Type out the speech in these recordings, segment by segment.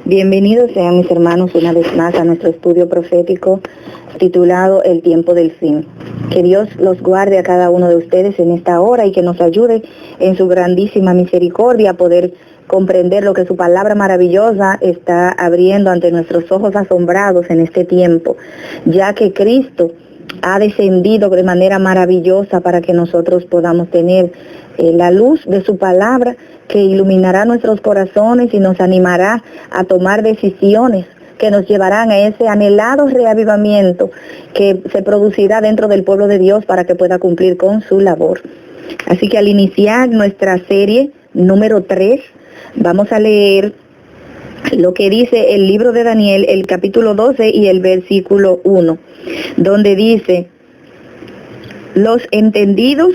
Bienvenidos sean mis hermanos una vez más a nuestro estudio profético titulado El tiempo del fin. Que Dios los guarde a cada uno de ustedes en esta hora y que nos ayude en su grandísima misericordia a poder comprender lo que su palabra maravillosa está abriendo ante nuestros ojos asombrados en este tiempo, ya que Cristo ha descendido de manera maravillosa para que nosotros podamos tener la luz de su palabra que iluminará nuestros corazones y nos animará a tomar decisiones que nos llevarán a ese anhelado reavivamiento que se producirá dentro del pueblo de Dios para que pueda cumplir con su labor. Así que al iniciar nuestra serie número 3, vamos a leer lo que dice el libro de Daniel, el capítulo 12 y el versículo 1, donde dice: los entendidos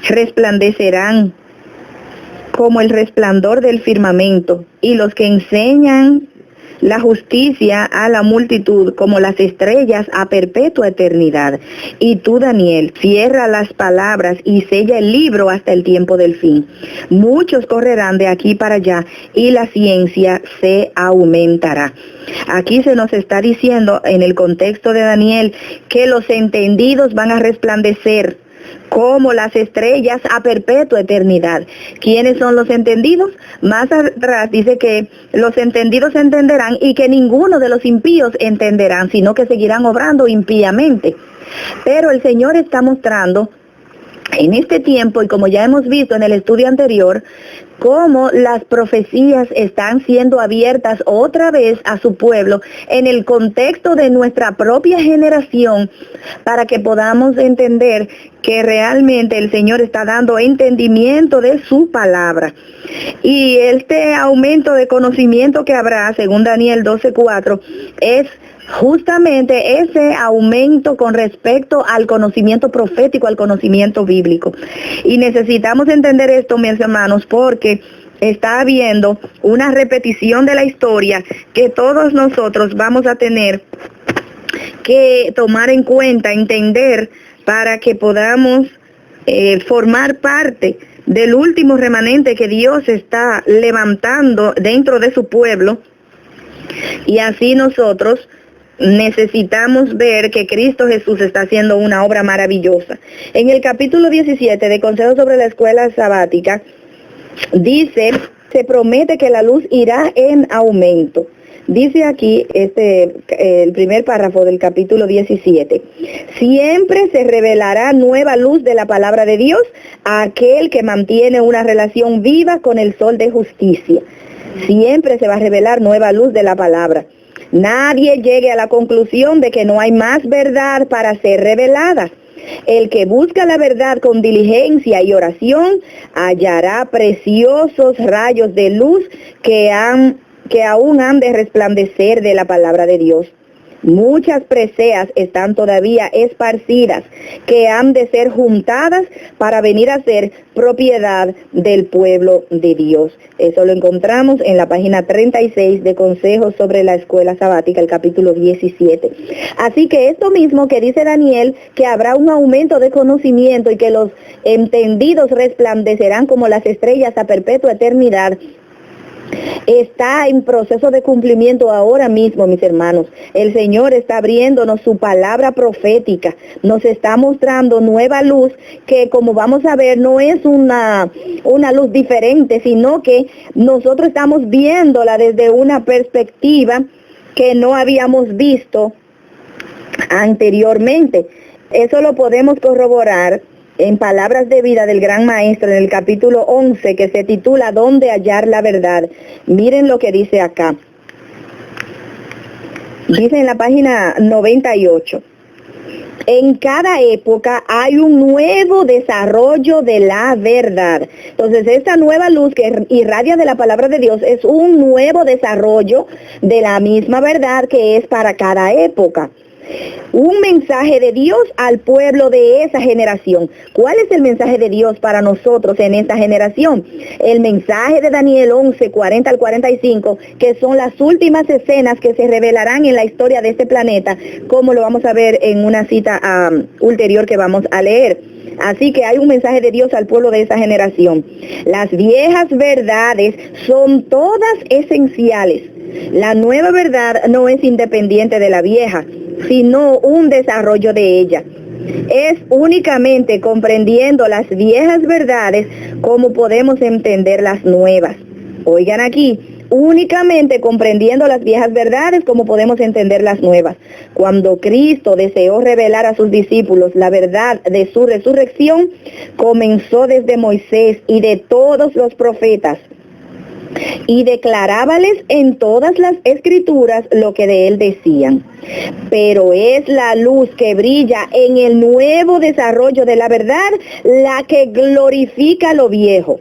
resplandecerán como el resplandor del firmamento, y los que enseñan la justicia a la multitud como las estrellas a perpetua eternidad. Y tú, Daniel, cierra las palabras y sella el libro hasta el tiempo del fin. Muchos correrán de aquí para allá y la ciencia se aumentará. Aquí se nos está diciendo en el contexto de Daniel que los entendidos van a resplandecer como las estrellas a perpetua eternidad. ¿Quiénes son los entendidos? Más atrás dice que los entendidos entenderán y que ninguno de los impíos entenderán, sino que seguirán obrando impíamente. Pero el Señor está mostrando en este tiempo, y como ya hemos visto en el estudio anterior, cómo las profecías están siendo abiertas otra vez a su pueblo en el contexto de nuestra propia generación, para que podamos entender que realmente el Señor está dando entendimiento de su palabra. Y este aumento de conocimiento que habrá, según Daniel 12:4, es justamente ese aumento con respecto al conocimiento profético, al conocimiento bíblico. Y necesitamos entender esto, mis hermanos, porque está habiendo una repetición de la historia que todos nosotros vamos a tener que tomar en cuenta, entender, para que podamos formar parte del último remanente que Dios está levantando dentro de su pueblo. Y así nosotros necesitamos ver que Cristo Jesús está haciendo una obra maravillosa. En el capítulo 17 de Consejo sobre la Escuela Sabática, dice, se promete que la luz irá en aumento. Dice aquí el primer párrafo del capítulo 17. Siempre se revelará nueva luz de la palabra de Dios a aquel que mantiene una relación viva con el sol de justicia. Siempre se va a revelar nueva luz de la palabra. Nadie llegue a la conclusión de que no hay más verdad para ser revelada. El que busca la verdad con diligencia y oración hallará preciosos rayos de luz que aún han de resplandecer de la palabra de Dios. Muchas preseas están todavía esparcidas, que han de ser juntadas para venir a ser propiedad del pueblo de Dios. Eso lo encontramos en la página 36 de Consejos sobre la Escuela Sabática, el capítulo 17. Así que esto mismo que dice Daniel, que habrá un aumento de conocimiento y que los entendidos resplandecerán como las estrellas a perpetua eternidad, está en proceso de cumplimiento ahora mismo, mis hermanos. El Señor está abriéndonos su palabra profética, nos está mostrando nueva luz que, como vamos a ver, no es una luz diferente, sino que nosotros estamos viéndola desde una perspectiva que no habíamos visto anteriormente. Eso lo podemos corroborar en Palabras de Vida del Gran Maestro, en el capítulo 11, que se titula ¿Dónde hallar la verdad? Miren lo que dice acá. Dice en la página 98. En cada época hay un nuevo desarrollo de la verdad. Entonces, esta nueva luz que irradia de la palabra de Dios es un nuevo desarrollo de la misma verdad que es para cada época. Un mensaje de Dios al pueblo de esa generación. ¿Cuál es el mensaje de Dios para nosotros en esta generación? El mensaje de Daniel 11, 40 al 45, que son las últimas escenas que se revelarán en la historia de este planeta, como lo vamos a ver en una cita ulterior que vamos a leer. Así que hay un mensaje de Dios al pueblo de esa generación. Las viejas verdades son todas esenciales. La nueva verdad no es independiente de la vieja, sino un desarrollo de ella. Es únicamente comprendiendo las viejas verdades como podemos entender las nuevas. Oigan aquí, únicamente comprendiendo las viejas verdades como podemos entender las nuevas. Cuando Cristo deseó revelar a sus discípulos la verdad de su resurrección, comenzó desde Moisés y de todos los profetas, y declarábales en todas las escrituras lo que de él decían. Pero es la luz que brilla en el nuevo desarrollo de la verdad la que glorifica lo viejo.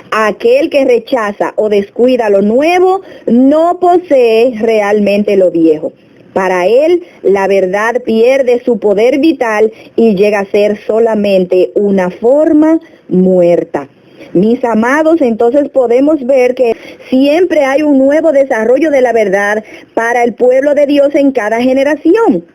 Aquel que rechaza o descuida lo nuevo no posee realmente lo viejo. Para él, la verdad pierde su poder vital y llega a ser solamente una forma muerta. Mis amados, entonces podemos ver que siempre hay un nuevo desarrollo de la verdad para el pueblo de Dios en cada generación.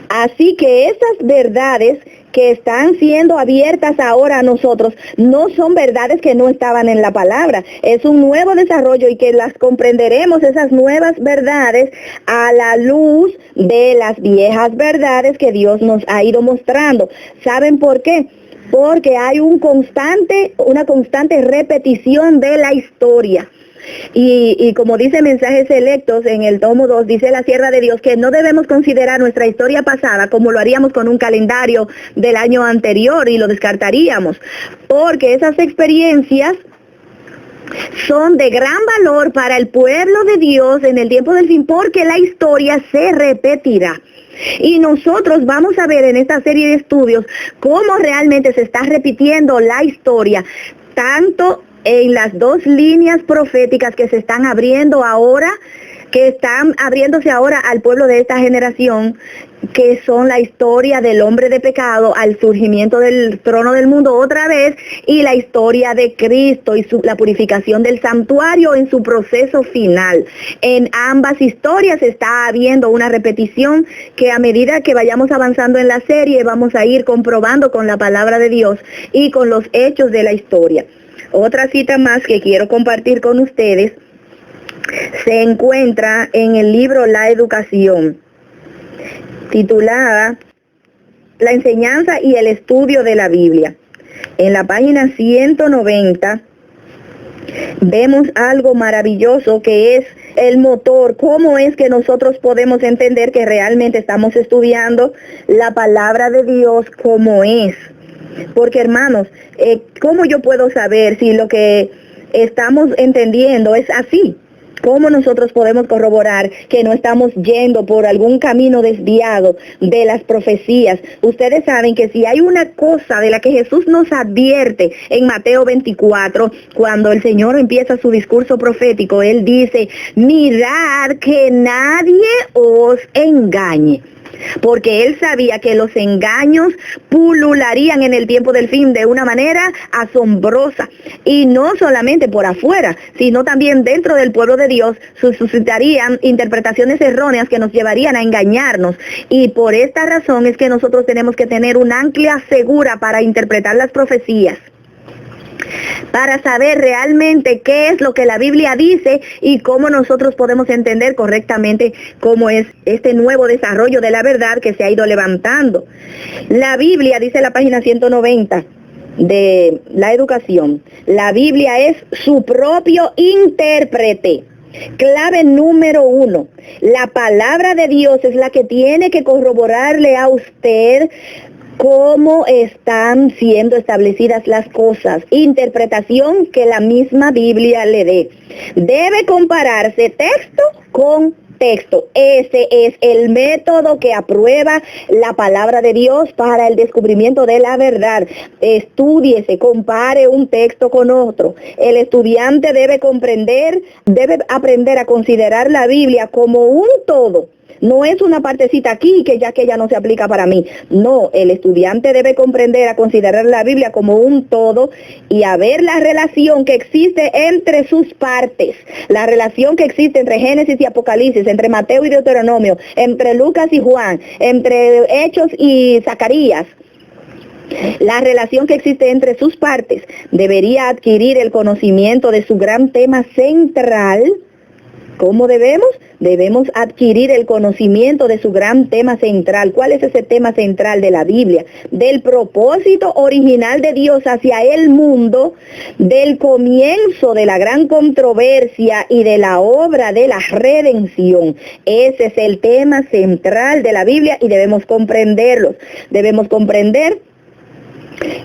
Así que esas verdades que están siendo abiertas ahora a nosotros no son verdades que no estaban en la palabra, es un nuevo desarrollo y que las comprenderemos, esas nuevas verdades, a la luz de las viejas verdades que Dios nos ha ido mostrando. ¿Saben por qué? Porque hay una constante repetición de la historia. Y como dice Mensajes Selectos en el tomo 2, dice la sierva de Dios que no debemos considerar nuestra historia pasada como lo haríamos con un calendario del año anterior y lo descartaríamos, porque esas experiencias son de gran valor para el pueblo de Dios en el tiempo del fin, porque la historia se repetirá. Y nosotros vamos a ver en esta serie de estudios cómo realmente se está repitiendo la historia, tanto en las dos líneas proféticas que se están abriendo ahora, que están abriéndose ahora al pueblo de esta generación, que son la historia del hombre de pecado al surgimiento del trono del mundo otra vez, y la historia de Cristo y la purificación del santuario en su proceso final. En ambas historias está habiendo una repetición que a medida que vayamos avanzando en la serie vamos a ir comprobando con la palabra de Dios y con los hechos de la historia. Otra cita más que quiero compartir con ustedes se encuentra en el libro La Educación, titulada La enseñanza y el estudio de la Biblia. En la página 190 vemos algo maravilloso que es el motor, cómo es que nosotros podemos entender que realmente estamos estudiando la palabra de Dios como es. Porque hermanos, ¿cómo yo puedo saber si lo que estamos entendiendo es así? ¿Cómo nosotros podemos corroborar que no estamos yendo por algún camino desviado de las profecías? Ustedes saben que si hay una cosa de la que Jesús nos advierte en Mateo 24, cuando el Señor empieza su discurso profético, Él dice, mirad que nadie os engañe. Porque él sabía que los engaños pulularían en el tiempo del fin de una manera asombrosa, y no solamente por afuera, sino también dentro del pueblo de Dios suscitarían interpretaciones erróneas que nos llevarían a engañarnos, y por esta razón es que nosotros tenemos que tener una ancla segura para interpretar las profecías, para saber realmente qué es lo que la Biblia dice y cómo nosotros podemos entender correctamente cómo es este nuevo desarrollo de la verdad que se ha ido levantando. La Biblia, dice la página 190 de La Educación, la Biblia es su propio intérprete. Clave número 1, la palabra de Dios es la que tiene que corroborarle a usted cómo están siendo establecidas las cosas, interpretación que la misma Biblia le dé. Debe compararse texto con texto. Ese es el método que aprueba la palabra de Dios para el descubrimiento de la verdad. Estúdiese, compare un texto con otro. El estudiante debe aprender a considerar la Biblia como un todo, No es una partecita aquí que ya no se aplica para mí. No, el estudiante debe comprender, a considerar la Biblia como un todo y a ver la relación que existe entre sus partes. La relación que existe entre Génesis y Apocalipsis, entre Mateo y Deuteronomio, entre Lucas y Juan, entre Hechos y Zacarías. La relación que existe entre sus partes debería adquirir el conocimiento de su gran tema central. ¿Cómo debemos? Debemos adquirir el conocimiento de su gran tema central. ¿Cuál es ese tema central de la Biblia? Del propósito original de Dios hacia el mundo, del comienzo de la gran controversia y de la obra de la redención. Ese es el tema central de la Biblia y debemos comprenderlos. Debemos comprender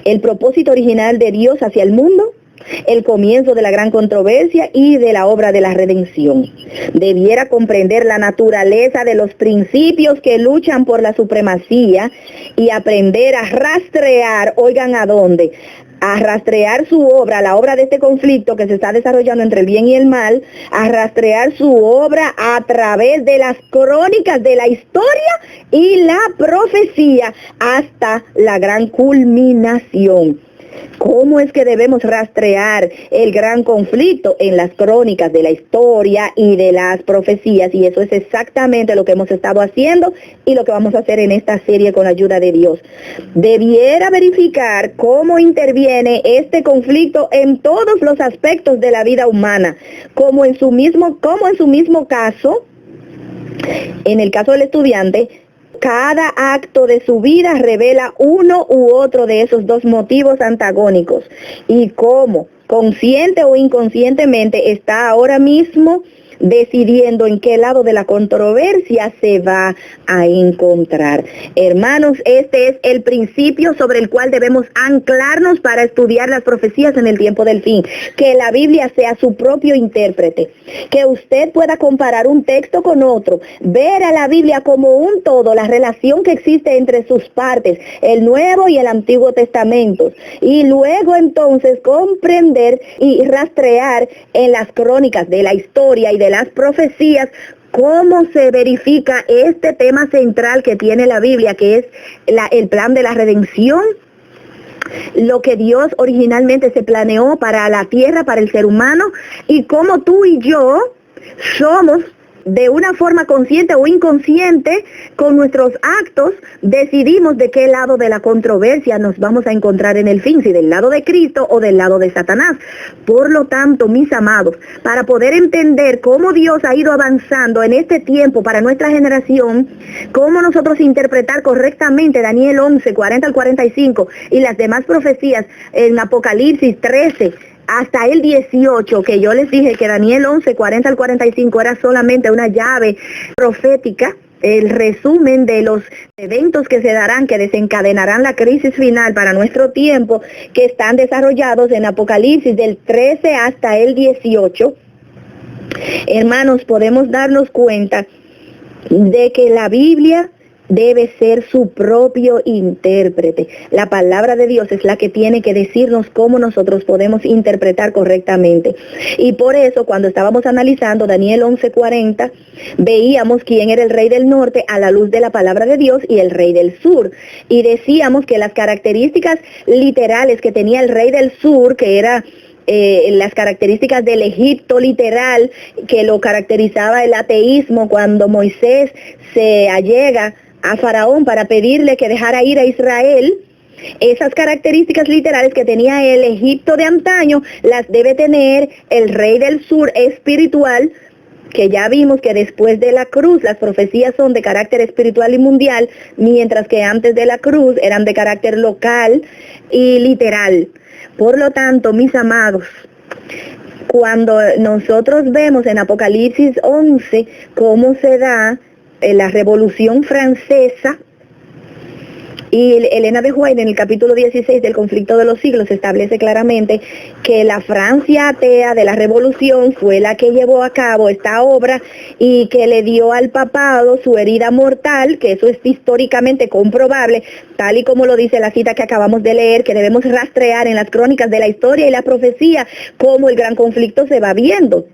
el propósito original de Dios hacia el mundo, el comienzo de la gran controversia y de la obra de la redención. Debiera comprender la naturaleza de los principios que luchan por la supremacía y aprender a rastrear, oigan a dónde, a rastrear su obra, la obra de este conflicto que se está desarrollando entre el bien y el mal, a rastrear su obra a través de las crónicas de la historia y la profecía hasta la gran culminación. ¿Cómo es que debemos rastrear el gran conflicto? En las crónicas de la historia y de las profecías, y eso es exactamente lo que hemos estado haciendo y lo que vamos a hacer en esta serie con la ayuda de Dios. Debiera verificar cómo interviene este conflicto en todos los aspectos de la vida humana, como en su mismo caso, en el caso del estudiante, cada acto de su vida revela uno u otro de esos dos motivos antagónicos y cómo, consciente o inconscientemente, está ahora mismo decidiendo en qué lado de la controversia se va a encontrar. Hermanos, este es el principio sobre el cual debemos anclarnos para estudiar las profecías en el tiempo del fin. Que la Biblia sea su propio intérprete. Que usted pueda comparar un texto con otro. Ver a la Biblia como un todo, la relación que existe entre sus partes, el Nuevo y el Antiguo Testamento. Y luego entonces comprender y rastrear en las crónicas de la historia y de las profecías cómo se verifica este tema central que tiene la Biblia, que es el plan de la redención, lo que Dios originalmente se planeó para la tierra, para el ser humano, y cómo tú y yo somos, de una forma consciente o inconsciente, con nuestros actos, decidimos de qué lado de la controversia nos vamos a encontrar en el fin, si del lado de Cristo o del lado de Satanás. Por lo tanto, mis amados, para poder entender cómo Dios ha ido avanzando en este tiempo para nuestra generación, cómo nosotros interpretar correctamente Daniel 11, 40 al 45 y las demás profecías en Apocalipsis 13, hasta el 18, que yo les dije que Daniel 11, 40 al 45 era solamente una llave profética, el resumen de los eventos que se darán, que desencadenarán la crisis final para nuestro tiempo, que están desarrollados en Apocalipsis del 13 hasta el 18. Hermanos, podemos darnos cuenta de que la Biblia debe ser su propio intérprete. La palabra de Dios es la que tiene que decirnos cómo nosotros podemos interpretar correctamente. Y por eso, cuando estábamos analizando Daniel 11:40, veíamos quién era el rey del norte a la luz de la palabra de Dios y el rey del sur. Y decíamos que las características literales que tenía el rey del sur, que era las características del Egipto literal, que lo caracterizaba el ateísmo, cuando Moisés se allega a Faraón para pedirle que dejara ir a Israel, esas características literales que tenía el Egipto de antaño, las debe tener el rey del sur espiritual, que ya vimos que después de la cruz las profecías son de carácter espiritual y mundial, mientras que antes de la cruz eran de carácter local y literal. Por lo tanto, mis amados, cuando nosotros vemos en Apocalipsis 11 cómo se da la Revolución Francesa, y Elena de White en el capítulo 16 del Conflicto de los Siglos establece claramente que la Francia atea de la Revolución fue la que llevó a cabo esta obra y que le dio al papado su herida mortal, que eso es históricamente comprobable, tal y como lo dice la cita que acabamos de leer, que debemos rastrear en las crónicas de la historia y la profecía cómo el gran conflicto se va viendo.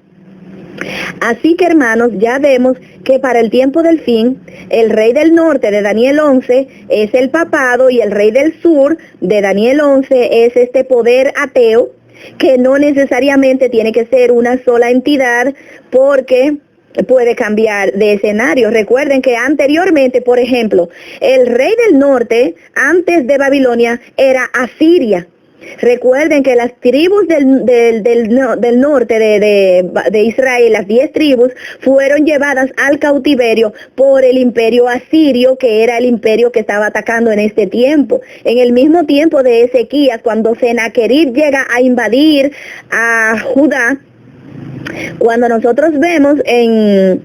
Así que, hermanos, ya vemos que para el tiempo del fin, el rey del norte de Daniel 11 es el papado y el rey del sur de Daniel 11 es este poder ateo, que no necesariamente tiene que ser una sola entidad, porque puede cambiar de escenario. Recuerden que anteriormente, por ejemplo, el rey del norte, antes de Babilonia, era Asiria. Recuerden que las tribus del norte de Israel, las 10 tribus, fueron llevadas al cautiverio por el imperio asirio, que era el imperio que estaba atacando en este tiempo. En el mismo tiempo de Ezequías, cuando Sennacherib llega a invadir a Judá, cuando nosotros vemos en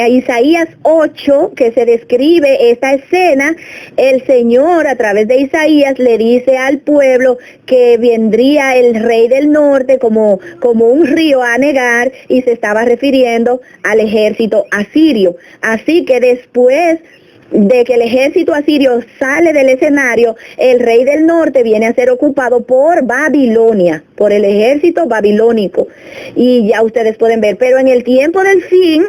Isaías 8, que se describe esta escena, el Señor a través de Isaías le dice al pueblo que vendría el rey del norte como un río a anegar, y se estaba refiriendo al ejército asirio. Así que después de que el ejército asirio sale del escenario, el rey del norte viene a ser ocupado por Babilonia, por el ejército babilónico. Y ya ustedes pueden ver, pero en el tiempo del fin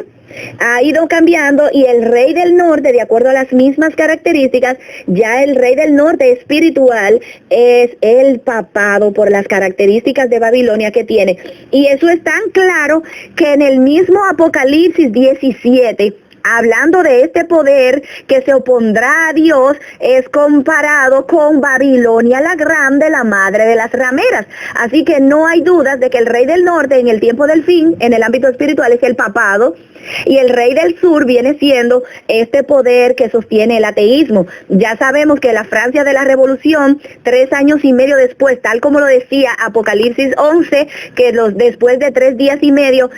ha ido cambiando, y el rey del norte, de acuerdo a las mismas características, ya el rey del norte espiritual es el papado por las características de Babilonia que tiene. Y eso es tan claro que en el mismo Apocalipsis 17, hablando de este poder que se opondrá a Dios, es comparado con Babilonia la Grande, la madre de las rameras. Así que no hay dudas de que el rey del norte en el tiempo del fin, en el ámbito espiritual, es el papado, y el rey del sur viene siendo este poder que sostiene el ateísmo. Ya sabemos que la Francia de la Revolución, 3 años y medio después, tal como lo decía Apocalipsis 11, que después de 3 días y medio,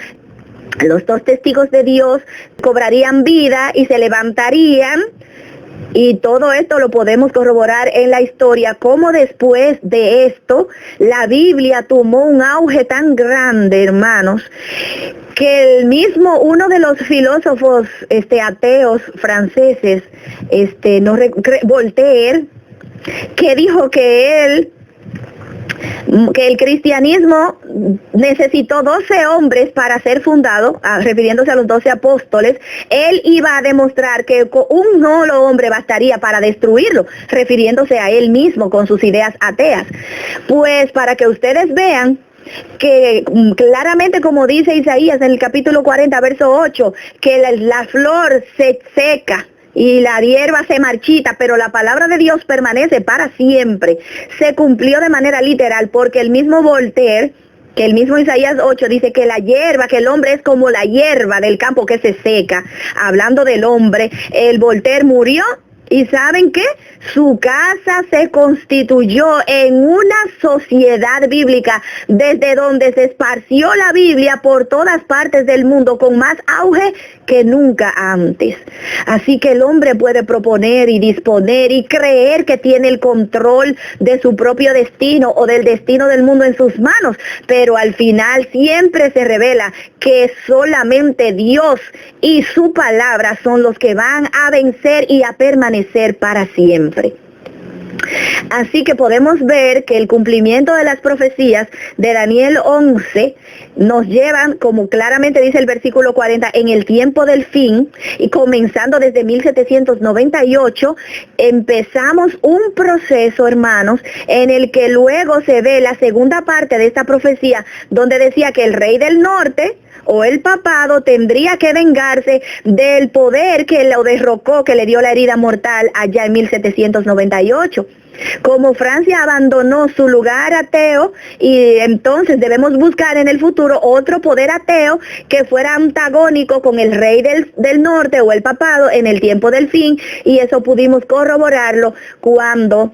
los 2 testigos de Dios cobrarían vida y se levantarían, y todo esto lo podemos corroborar en la historia, como después de esto la Biblia tomó un auge tan grande, hermanos, que el mismo uno de los filósofos ateos franceses, Voltaire, que dijo que el cristianismo necesitó 12 hombres para ser fundado, refiriéndose a los 12 apóstoles. Él iba a demostrar que un solo hombre bastaría para destruirlo, refiriéndose a él mismo con sus ideas ateas. Pues para que ustedes vean que claramente, como dice Isaías en el capítulo 40, verso 8, que la flor se seca y la hierba se marchita, pero la palabra de Dios permanece para siempre. Se cumplió de manera literal, porque el mismo Voltaire, que el mismo Isaías 8 dice que la hierba, que el hombre es como la hierba del campo que se seca. Hablando del hombre, el Voltaire murió, y ¿saben qué? Su casa se constituyó en una sociedad bíblica, desde donde se esparció la Biblia por todas partes del mundo con más auge que nunca antes. Así que el hombre puede proponer y disponer y creer que tiene el control de su propio destino o del destino del mundo en sus manos, pero al final siempre se revela que solamente Dios y su palabra son los que van a vencer y a permanecer para siempre. Así que podemos ver que el cumplimiento de las profecías de Daniel 11 nos llevan, como claramente dice el versículo 40, en el tiempo del fin, y comenzando desde 1798, empezamos un proceso, hermanos, en el que luego se ve la segunda parte de esta profecía, donde decía que el rey del norte, o el papado, tendría que vengarse del poder que lo derrocó, que le dio la herida mortal allá en 1798. Como Francia abandonó su lugar ateo, y entonces debemos buscar en el futuro otro poder ateo que fuera antagónico con el rey del norte o el papado en el tiempo del fin, y eso pudimos corroborarlo cuando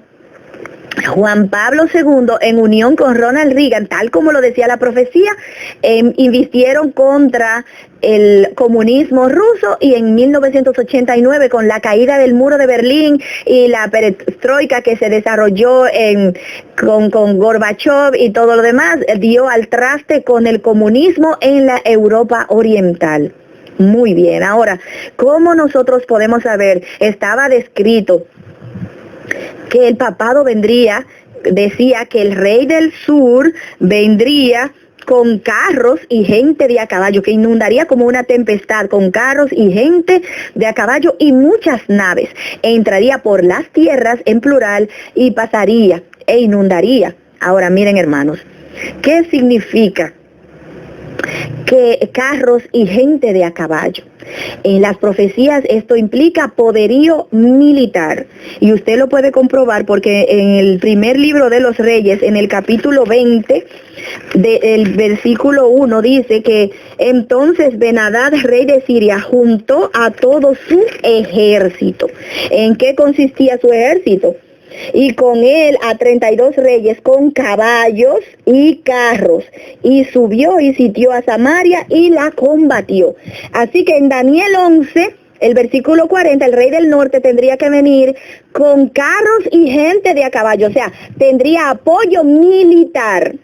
Juan Pablo II, en unión con Ronald Reagan, tal como lo decía la profecía, invistieron contra el comunismo ruso, y en 1989, con la caída del muro de Berlín y la perestroika que se desarrolló con Gorbachev y todo lo demás, dio al traste con el comunismo en la Europa oriental. Muy bien, ahora, ¿cómo nosotros podemos saber? Estaba descrito que el papado vendría, decía que el rey del sur vendría con carros y gente de a caballo, que inundaría como una tempestad, con carros y gente de a caballo y muchas naves. Entraría por las tierras en plural y pasaría e inundaría. Ahora miren, hermanos, ¿qué significa que carros y gente de a caballo? En las profecías esto implica poderío militar, y usted lo puede comprobar porque en el primer libro de los Reyes, en el capítulo 20, del versículo 1, dice que entonces Ben-Hadad, rey de Siria, juntó a todo su ejército. ¿En qué consistía su ejército? Y con él a 32 reyes con caballos y carros, y subió y sitió a Samaria y la combatió. Así que en Daniel 11, el versículo 40, el rey del norte tendría que venir con carros y gente de a caballo, o sea, tendría apoyo militar.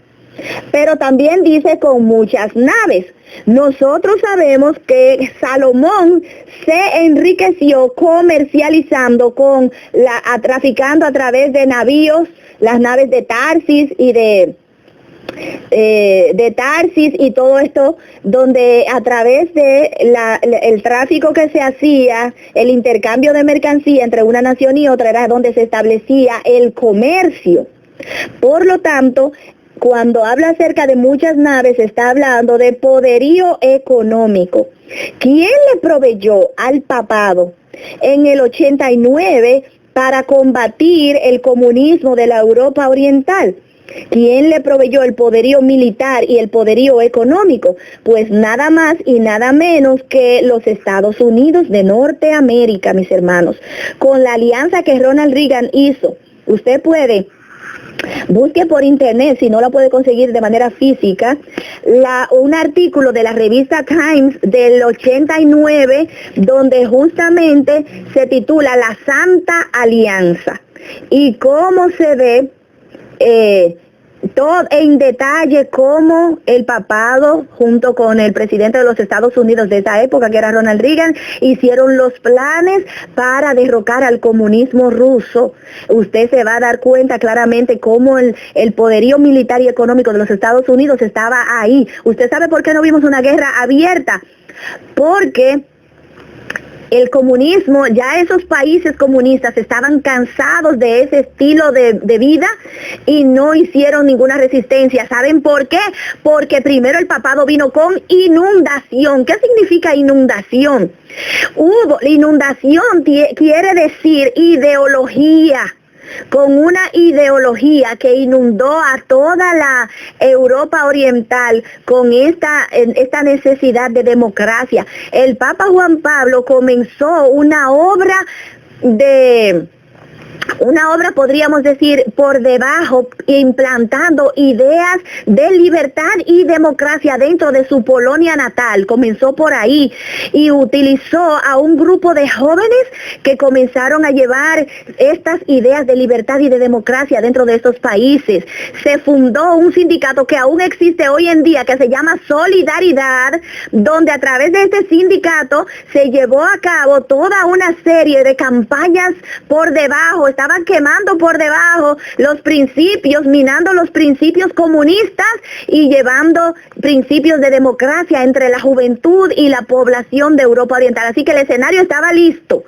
Pero también dice con muchas naves. Nosotros sabemos que Salomón se enriqueció comercializando traficando a través de navíos, las naves de Tarsis y de Tarsis y todo esto, donde a través de el tráfico que se hacía, el intercambio de mercancía entre una nación y otra, era donde se establecía el comercio. Por lo tanto, cuando habla acerca de muchas naves, está hablando de poderío económico. ¿Quién le proveyó al papado en el 89 para combatir el comunismo de la Europa Oriental? ¿Quién le proveyó el poderío militar y el poderío económico? Pues nada más y nada menos que los Estados Unidos de Norteamérica, mis hermanos. Con la alianza que Ronald Reagan hizo, usted puede... busque por internet, si no la puede conseguir de manera física, un artículo de la revista Times del 89, donde justamente se titula La Santa Alianza, y cómo se ve todo en detalle cómo el papado junto con el presidente de los Estados Unidos de esa época, que era Ronald Reagan, hicieron los planes para derrocar al comunismo ruso. Usted se va a dar cuenta claramente cómo el poderío militar y económico de los Estados Unidos estaba ahí. ¿Usted sabe por qué no vimos una guerra abierta? Porque el comunismo, ya esos países comunistas estaban cansados de ese estilo de vida y no hicieron ninguna resistencia. ¿Saben por qué? Porque primero el papado vino con inundación. ¿Qué significa inundación? Inundación quiere decir ideología, con una ideología que inundó a toda la Europa Oriental con esta necesidad de democracia. El Papa Juan Pablo comenzó una obra, podríamos decir, por debajo, implantando ideas de libertad y democracia dentro de su Polonia natal. Comenzó por ahí y utilizó a un grupo de jóvenes que comenzaron a llevar estas ideas de libertad y de democracia dentro de estos países. Se fundó un sindicato que aún existe hoy en día, que se llama Solidaridad, donde a través de este sindicato se llevó a cabo toda una serie de campañas por debajo. Estaban quemando por debajo los principios, minando los principios comunistas y llevando principios de democracia entre la juventud y la población de Europa Oriental. Así que el escenario estaba listo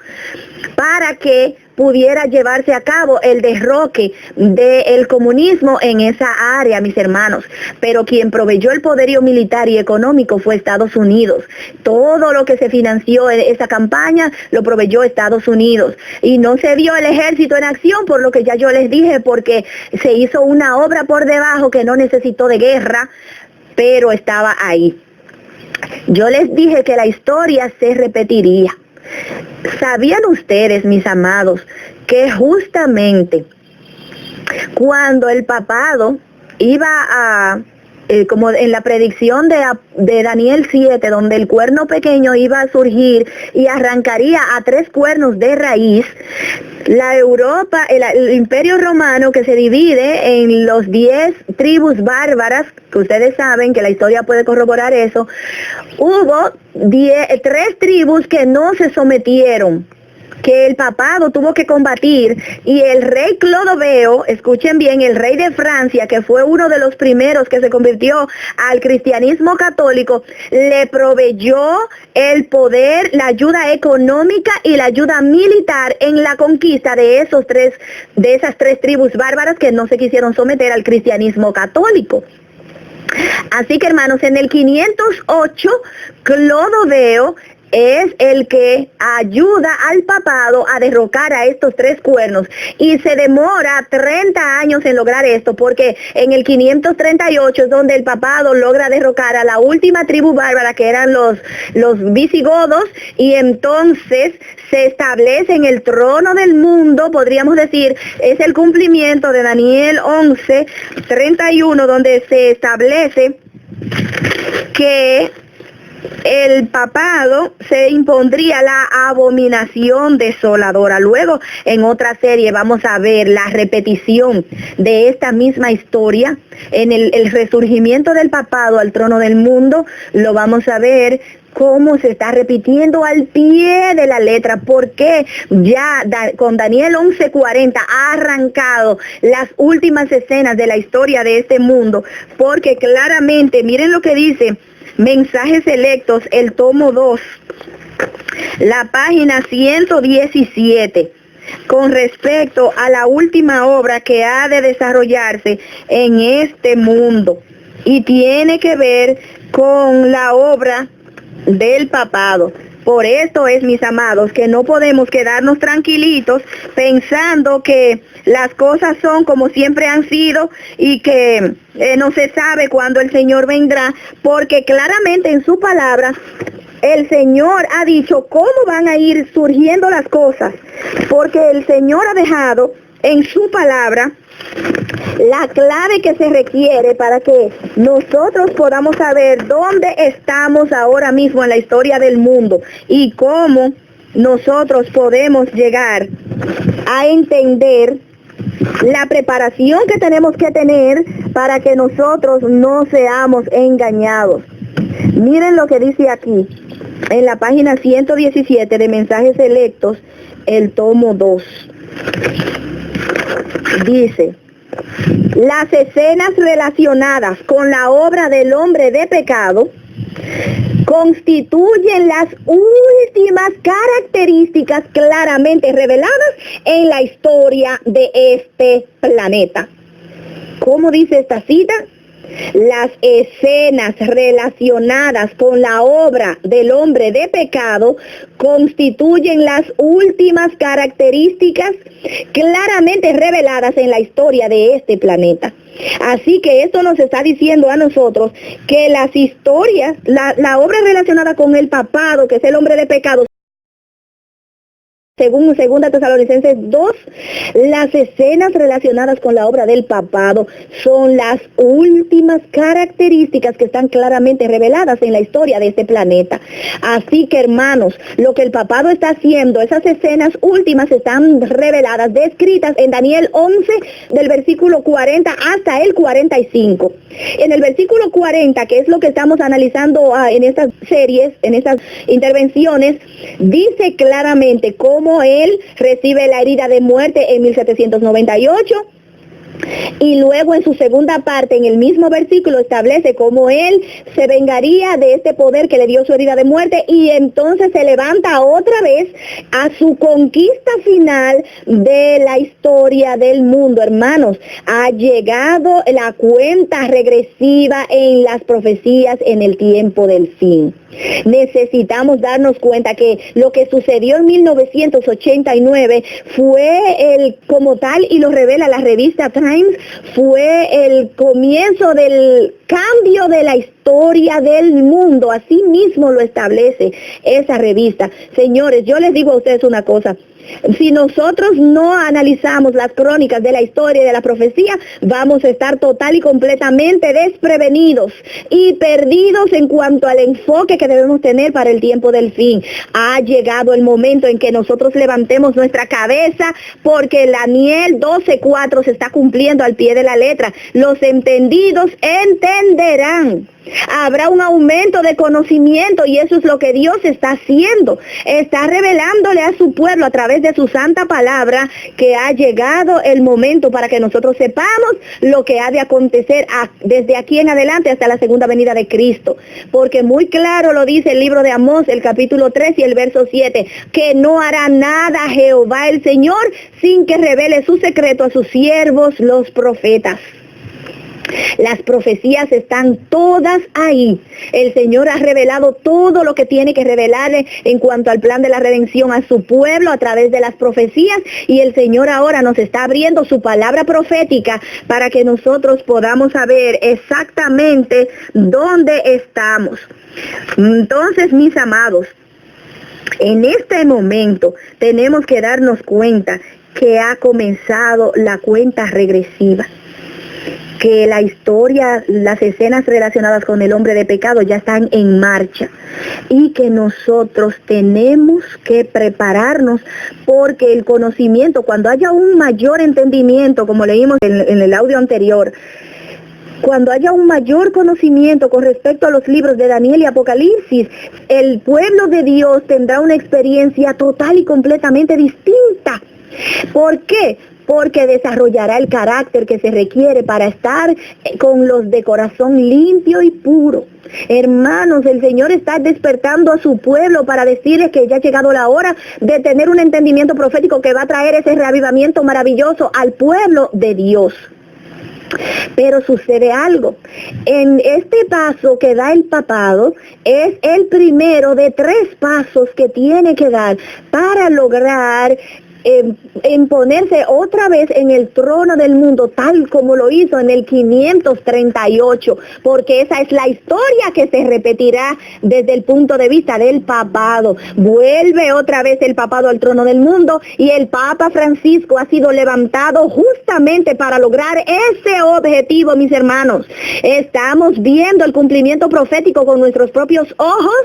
para que pudiera llevarse a cabo el derroque del comunismo en esa área, mis hermanos. Pero quien proveyó el poderío militar y económico fue Estados Unidos. Todo lo que se financió en esa campaña lo proveyó Estados Unidos. Y no se vio el ejército en acción, por lo que ya yo les dije, porque se hizo una obra por debajo que no necesitó de guerra, pero estaba ahí. Yo les dije que la historia se repetiría. ¿Sabían ustedes, mis amados, que justamente cuando el papado iba a, como en la predicción de Daniel 7, donde el cuerno pequeño iba a surgir y arrancaría a 3 cuernos de raíz, la Europa, el Imperio Romano, que se divide en los 10 tribus bárbaras, que ustedes saben que la historia puede corroborar eso, hubo 3 tribus que no se sometieron que el papado tuvo que combatir, y el rey Clodoveo, escuchen bien, el rey de Francia, que fue uno de los primeros que se convirtió al cristianismo católico, le proveyó el poder, la ayuda económica y la ayuda militar en la conquista de esas tres tribus bárbaras que no se quisieron someter al cristianismo católico. Así que, hermanos, en el 508, Clodoveo es el que ayuda al papado a derrocar a estos tres cuernos, y se demora 30 años en lograr esto, porque en el 538 es donde el papado logra derrocar a la última tribu bárbara, que eran los visigodos, y entonces se establece en el trono del mundo, podríamos decir, es el cumplimiento de Daniel 11:31, donde se establece que el papado se impondría la abominación desoladora. Luego, en otra serie vamos a ver la repetición de esta misma historia. En el resurgimiento del papado al trono del mundo, lo vamos a ver cómo se está repitiendo al pie de la letra, porque ya con Daniel 11:40 ha arrancado las últimas escenas de la historia de este mundo, porque claramente, miren lo que dice Mensajes Selectos, el tomo 2, la página 117, con respecto a la última obra que ha de desarrollarse en este mundo, y tiene que ver con la obra del papado. Por esto es, mis amados, que no podemos quedarnos tranquilitos pensando que las cosas son como siempre han sido y que no se sabe cuándo el Señor vendrá, porque claramente en su palabra el Señor ha dicho cómo van a ir surgiendo las cosas, porque el Señor ha dejado en su palabra la clave que se requiere para que nosotros podamos saber dónde estamos ahora mismo en la historia del mundo y cómo nosotros podemos llegar a entender la preparación que tenemos que tener para que nosotros no seamos engañados. Miren lo que dice aquí, en la página 117 de Mensajes Selectos, el tomo 2. Dice: las escenas relacionadas con la obra del hombre de pecado constituyen las últimas características claramente reveladas en la historia de este planeta. ¿Cómo dice esta cita? Las escenas relacionadas con la obra del hombre de pecado constituyen las últimas características claramente reveladas en la historia de este planeta. Así que esto nos está diciendo a nosotros que las historias, la obra relacionada con el papado, que es el hombre de pecado, según 2 Tesalonicenses 2, las escenas relacionadas con la obra del papado son las últimas características que están claramente reveladas en la historia de este planeta. Así que, hermanos, lo que el papado está haciendo, esas escenas últimas están reveladas, descritas en Daniel 11, del versículo 40 hasta el 45. En el versículo 40, que es lo que estamos analizando en estas series, en estas intervenciones, dice claramente cómo él recibe la herida de muerte en 1798, y luego en su segunda parte, en el mismo versículo, establece cómo él se vengaría de este poder que le dio su herida de muerte, y entonces se levanta otra vez a su conquista final de la historia del mundo. Hermanos, ha llegado la cuenta regresiva en las profecías en el tiempo del fin. Necesitamos darnos cuenta que lo que sucedió en 1989 fue como tal, y lo revela la revista Times, fue el comienzo del cambio de la historia del mundo. Así mismo lo establece esa revista. Señores, yo les digo a ustedes una cosa: Si nosotros no analizamos las crónicas de la historia y de la profecía, vamos a estar total y completamente desprevenidos y perdidos en cuanto al enfoque que debemos tener para el tiempo del fin. Ha llegado el momento en que nosotros levantemos nuestra cabeza, porque Daniel 12:4 se está cumpliendo al pie de la letra. Los entendidos entenderán. Habrá un aumento de conocimiento, y eso es lo que Dios está haciendo. Está revelándole a su pueblo a través de su santa palabra que ha llegado el momento para que nosotros sepamos lo que ha de acontecer desde aquí en adelante hasta la segunda venida de Cristo. Porque muy claro lo dice el libro de Amós, el capítulo 3 y el verso 7, que no hará nada Jehová el Señor sin que revele su secreto a sus siervos los profetas. Las profecías están todas ahí. El Señor ha revelado todo lo que tiene que revelarle en cuanto al plan de la redención a su pueblo a través de las profecías, y el Señor ahora nos está abriendo su palabra profética para que nosotros podamos saber exactamente dónde estamos. Entonces, mis amados, en este momento tenemos que darnos cuenta que ha comenzado la cuenta regresiva, que la historia, las escenas relacionadas con el hombre de pecado ya están en marcha, y que nosotros tenemos que prepararnos, porque el conocimiento, cuando haya un mayor entendimiento, como leímos en el audio anterior, cuando haya un mayor conocimiento con respecto a los libros de Daniel y Apocalipsis, el pueblo de Dios tendrá una experiencia total y completamente distinta. ¿Por qué? Porque desarrollará el carácter que se requiere para estar con los de corazón limpio y puro. Hermanos, el Señor está despertando a su pueblo para decirles que ya ha llegado la hora de tener un entendimiento profético que va a traer ese reavivamiento maravilloso al pueblo de Dios. Pero sucede algo. En este paso que da el papado es el primero de 3 pasos que tiene que dar para lograr en ponerse otra vez en el trono del mundo, tal como lo hizo en el 538, porque esa es la historia que se repetirá desde el punto de vista del papado. Vuelve otra vez el papado al trono del mundo, y el Papa Francisco ha sido levantado justamente para lograr ese objetivo, mis hermanos. Estamos viendo el cumplimiento profético con nuestros propios ojos,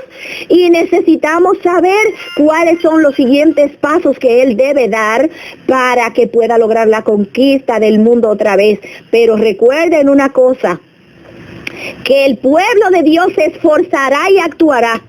y necesitamos saber cuáles son los siguientes pasos que él debe dar para que pueda lograr la conquista del mundo otra vez. Pero recuerden una cosa, que el pueblo de Dios se esforzará y actuará,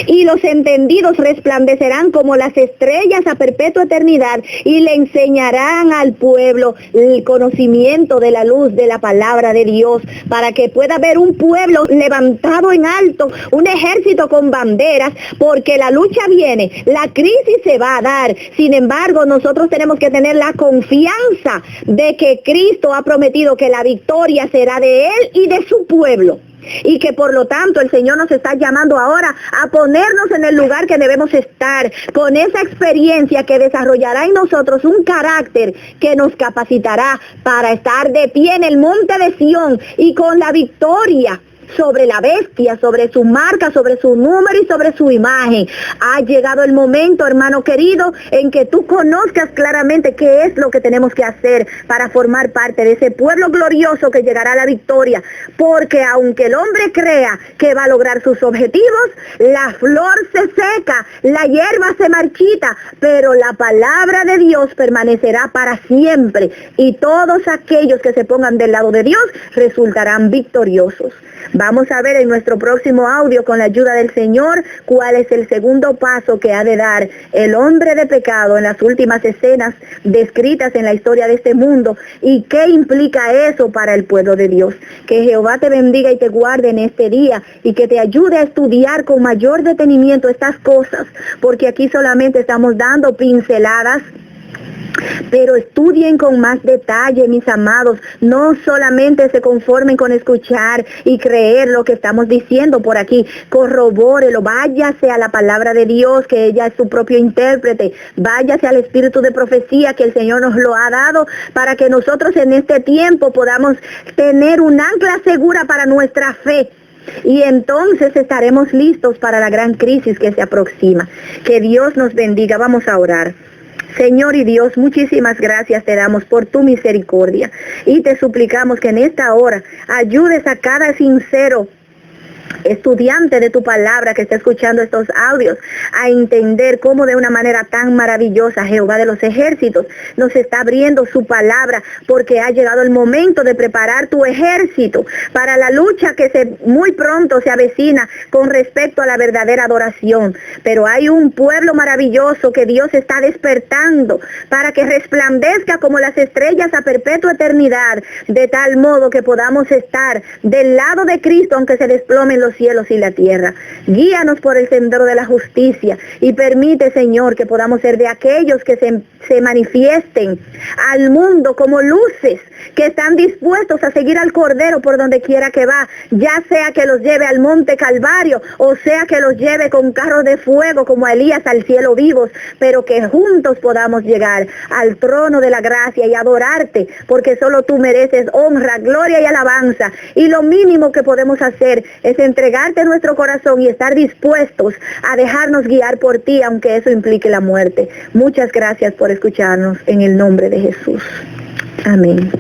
y los entendidos resplandecerán como las estrellas a perpetua eternidad, y le enseñarán al pueblo el conocimiento de la luz de la palabra de Dios, para que pueda haber un pueblo levantado en alto, un ejército con banderas, porque la lucha viene, la crisis se va a dar. Sin embargo, nosotros tenemos que tener la confianza de que Cristo ha prometido que la victoria será de Él y de su pueblo, y que por lo tanto el Señor nos está llamando ahora a ponernos en el lugar que debemos estar, con esa experiencia que desarrollará en nosotros un carácter que nos capacitará para estar de pie en el monte de Sión y con la victoria sobre la bestia, sobre su marca, sobre su número y sobre su imagen. Ha llegado el momento, hermano querido, en que tú conozcas claramente qué es lo que tenemos que hacer para formar parte de ese pueblo glorioso que llegará a la victoria. Porque aunque el hombre crea que va a lograr sus objetivos, la flor se seca, la hierba se marchita, pero la palabra de Dios permanecerá para siempre, y todos aquellos que se pongan del lado de Dios resultarán victoriosos. Vamos a ver en nuestro próximo audio, con la ayuda del Señor, cuál es el segundo paso que ha de dar el hombre de pecado en las últimas escenas descritas en la historia de este mundo, y qué implica eso para el pueblo de Dios. Que Jehová te bendiga y te guarde en este día, y que te ayude a estudiar con mayor detenimiento estas cosas, porque aquí solamente estamos dando pinceladas. Pero estudien con más detalle, mis amados. No solamente se conformen con escuchar y creer lo que estamos diciendo por aquí. Corrobórelo, váyase a la palabra de Dios, que ella es su propio intérprete. Váyase al espíritu de profecía que el Señor nos lo ha dado, para que nosotros en este tiempo podamos tener un ancla segura para nuestra fe. Y entonces estaremos listos para la gran crisis que se aproxima. Que Dios nos bendiga. Vamos a orar. Señor y Dios, muchísimas gracias te damos por tu misericordia y te suplicamos que en esta hora ayudes a cada sincero estudiante de tu palabra que está escuchando estos audios a entender cómo de una manera tan maravillosa Jehová de los ejércitos nos está abriendo su palabra, porque ha llegado el momento de preparar tu ejército para la lucha que muy pronto se avecina con respecto a la verdadera adoración. Pero hay un pueblo maravilloso que Dios está despertando para que resplandezca como las estrellas a perpetua eternidad, de tal modo que podamos estar del lado de Cristo aunque se desplomen los cielos y la tierra. Guíanos por el sendero de la justicia y permite, Señor, que podamos ser de aquellos que se manifiesten al mundo como luces que están dispuestos a seguir al Cordero por donde quiera que va, ya sea que los lleve al monte Calvario o sea que los lleve con carros de fuego como a Elías al cielo vivos, pero que juntos podamos llegar al trono de la gracia y adorarte, porque solo tú mereces honra, gloria y alabanza, y lo mínimo que podemos hacer es entregarte nuestro corazón y estar dispuestos a dejarnos guiar por ti, aunque eso implique la muerte. Muchas gracias por escucharnos en el nombre de Jesús. Amén.